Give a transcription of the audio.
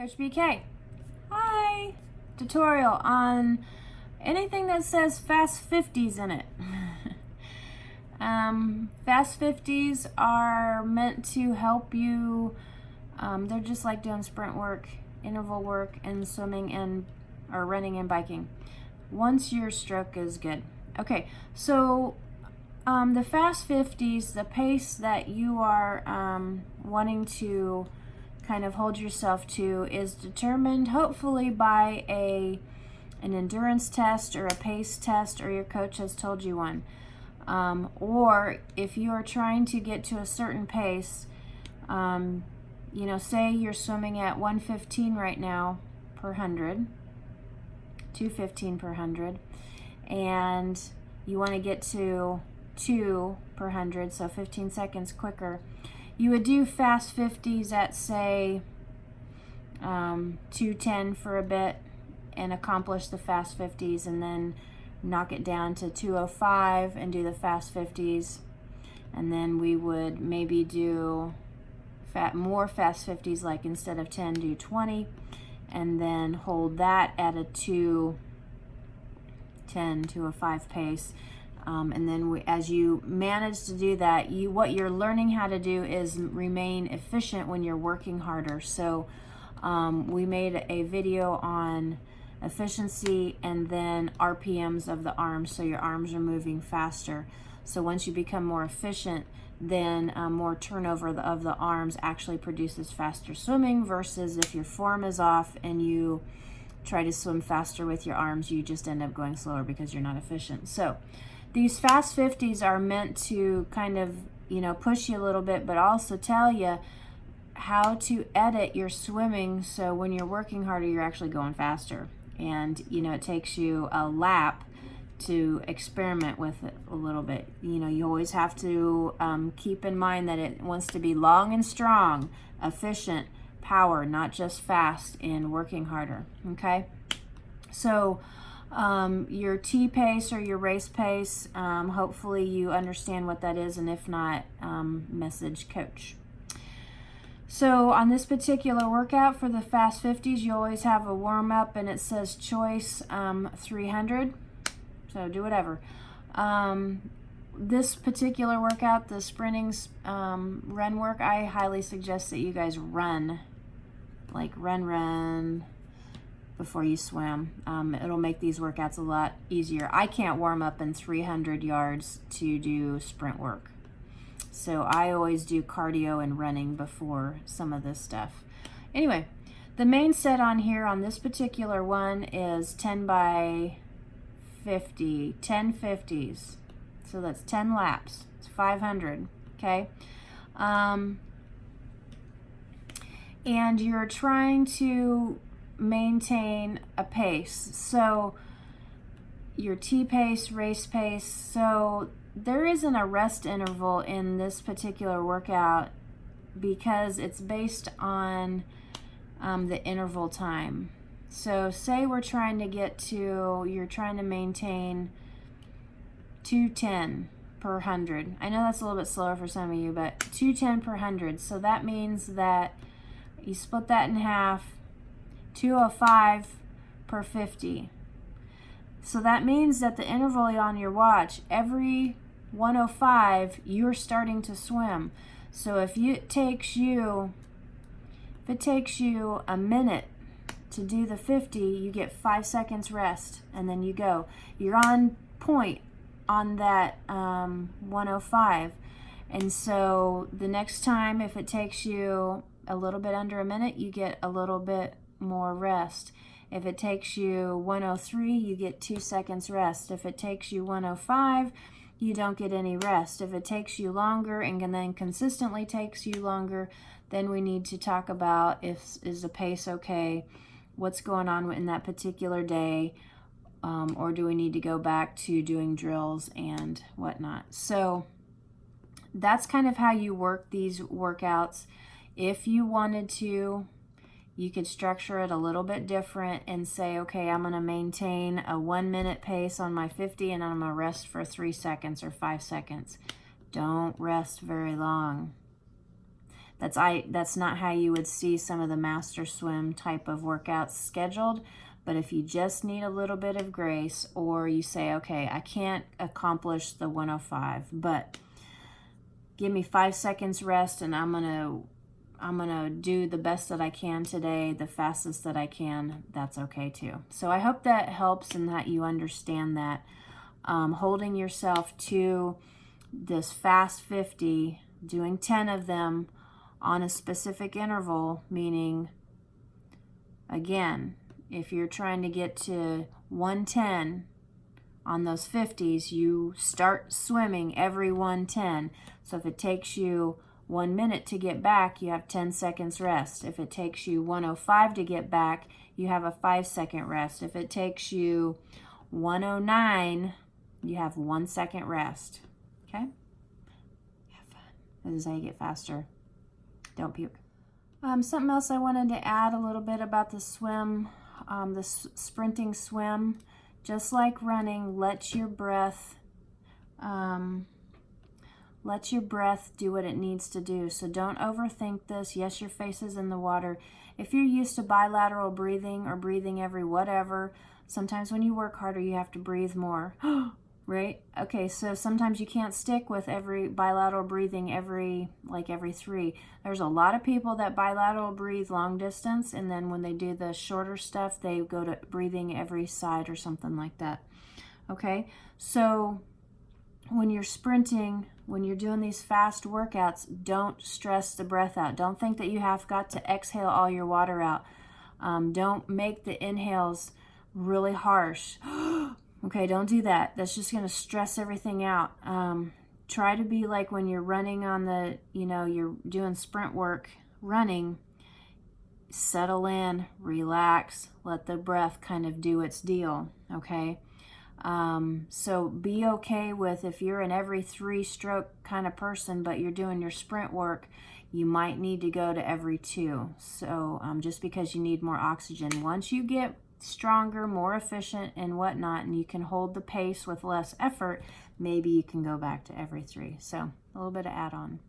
Coach BK. Hi! Tutorial on anything that says fast 50s in it. Fast 50s are meant to help you, they're just like doing sprint work, interval work, and swimming and or running and biking once your stroke is good. Okay, so the fast 50s, the pace that you are wanting to kind of hold yourself to is determined hopefully by an endurance test or a pace test, or your coach has told you one. Or if you are trying to get to a certain pace, you know, say you're swimming at 115 right now per 100, 215 per 100, and you want to get to 2 per 100, so 15 seconds quicker. You would do fast 50s at, say, 210 for a bit and accomplish the fast 50s, and then knock it down to 205 and do the fast 50s. And then we would maybe do more fast 50s, like instead of 10, do 20, and then hold that at a 210 to a 5 pace. And then as you manage to do that, what you're learning how to do is remain efficient when you're working harder. So we made a video on efficiency and then RPMs of the arms, so your arms are moving faster. So once you become more efficient, then more turnover of the arms actually produces faster swimming, versus if your form is off and you try to swim faster with your arms, you just end up going slower because you're not efficient. So these fast 50s are meant to kind of, you know, push you a little bit, but also tell you how to edit your swimming so when you're working harder, you're actually going faster. And, you know, it takes you a lap to experiment with it a little bit. You know, you always have to keep in mind that it wants to be long and strong, efficient, power, not just fast and working harder, okay? So your T pace or your race pace, hopefully you understand what that is, and if not, message coach. So on this particular workout for the fast 50s, you always have a warm-up, and it says choice 300, so do whatever. This particular workout, the sprinting run work, I highly suggest that you guys run, like run before you swim. It'll make these workouts a lot easier. I can't warm up in 300 yards to do sprint work. So I always do cardio and running before some of this stuff. Anyway, the main set on here on this particular one is 10 by 50, 10 50s. So that's 10 laps. It's 500, okay? And you're trying to maintain a pace. So your T pace, race pace. So there isn't a rest interval in this particular workout because it's based on the interval time. So say we're trying to you're trying to maintain 210 per 100. I know that's a little bit slower for some of you, but 210 per 100. So that means that you split that in half, 205 per 50. So that means that the interval on your watch, every 105, you're starting to swim. So if it takes you a minute to do the 50, you get 5 seconds rest, and then you go. You're on point on that 105. And so the next time, if it takes you a little bit under a minute, you get a little bit more rest. If it takes you 103, you get 2 seconds rest. If it takes you 105, you don't get any rest. If it takes you longer and then consistently takes you longer, then we need to talk about is the pace okay, what's going on in that particular day, or do we need to go back to doing drills and whatnot. So that's kind of how you work these workouts. If you wanted to, you could structure it a little bit different and say, okay, I'm going to maintain a 1 minute pace on my 50, and I'm going to rest for 3 seconds or 5 seconds. Don't rest very long. That's not how you would see some of the master swim type of workouts scheduled. But if you just need a little bit of grace, or you say, okay, I can't accomplish the 105, but give me 5 seconds rest, and I'm gonna do the best that I can today, the fastest that I can, that's okay too. So I hope that helps and that you understand that holding yourself to this fast 50, doing 10 of them on a specific interval, meaning, again, if you're trying to get to 110 on those 50s, you start swimming every 110. So if it takes you 1 minute to get back, you have 10 seconds rest. If it takes you 105 to get back, you have a 5-second rest. If it takes you 109, you have 1 second rest. Okay? Have fun. This is how you get faster. Don't puke. Something else I wanted to add a little bit about the swim, the sprinting swim. Just like running, let your breath do what it needs to do. So don't overthink this. Yes, your face is in the water. If you're used to bilateral breathing or breathing every whatever, sometimes when you work harder, you have to breathe more. Right? Okay, so sometimes you can't stick with every bilateral breathing every 3. There's a lot of people that bilateral breathe long distance, and then when they do the shorter stuff, they go to breathing every side or something like that. Okay, so when you're sprinting, when you're doing these fast workouts, don't stress the breath out. Don't think that you have got to exhale all your water out. Don't make the inhales really harsh. Okay, don't do that. That's just going to stress everything out. Try to be like when you're running on the, you're doing sprint work, running, settle in, relax, let the breath kind of do its deal, okay? So be okay with, if you're an every 3 stroke kind of person, but you're doing your sprint work, you might need to go to every 2. So just because you need more oxygen. Once you get stronger, more efficient and whatnot, and you can hold the pace with less effort, maybe you can go back to every 3. So a little bit of add-on.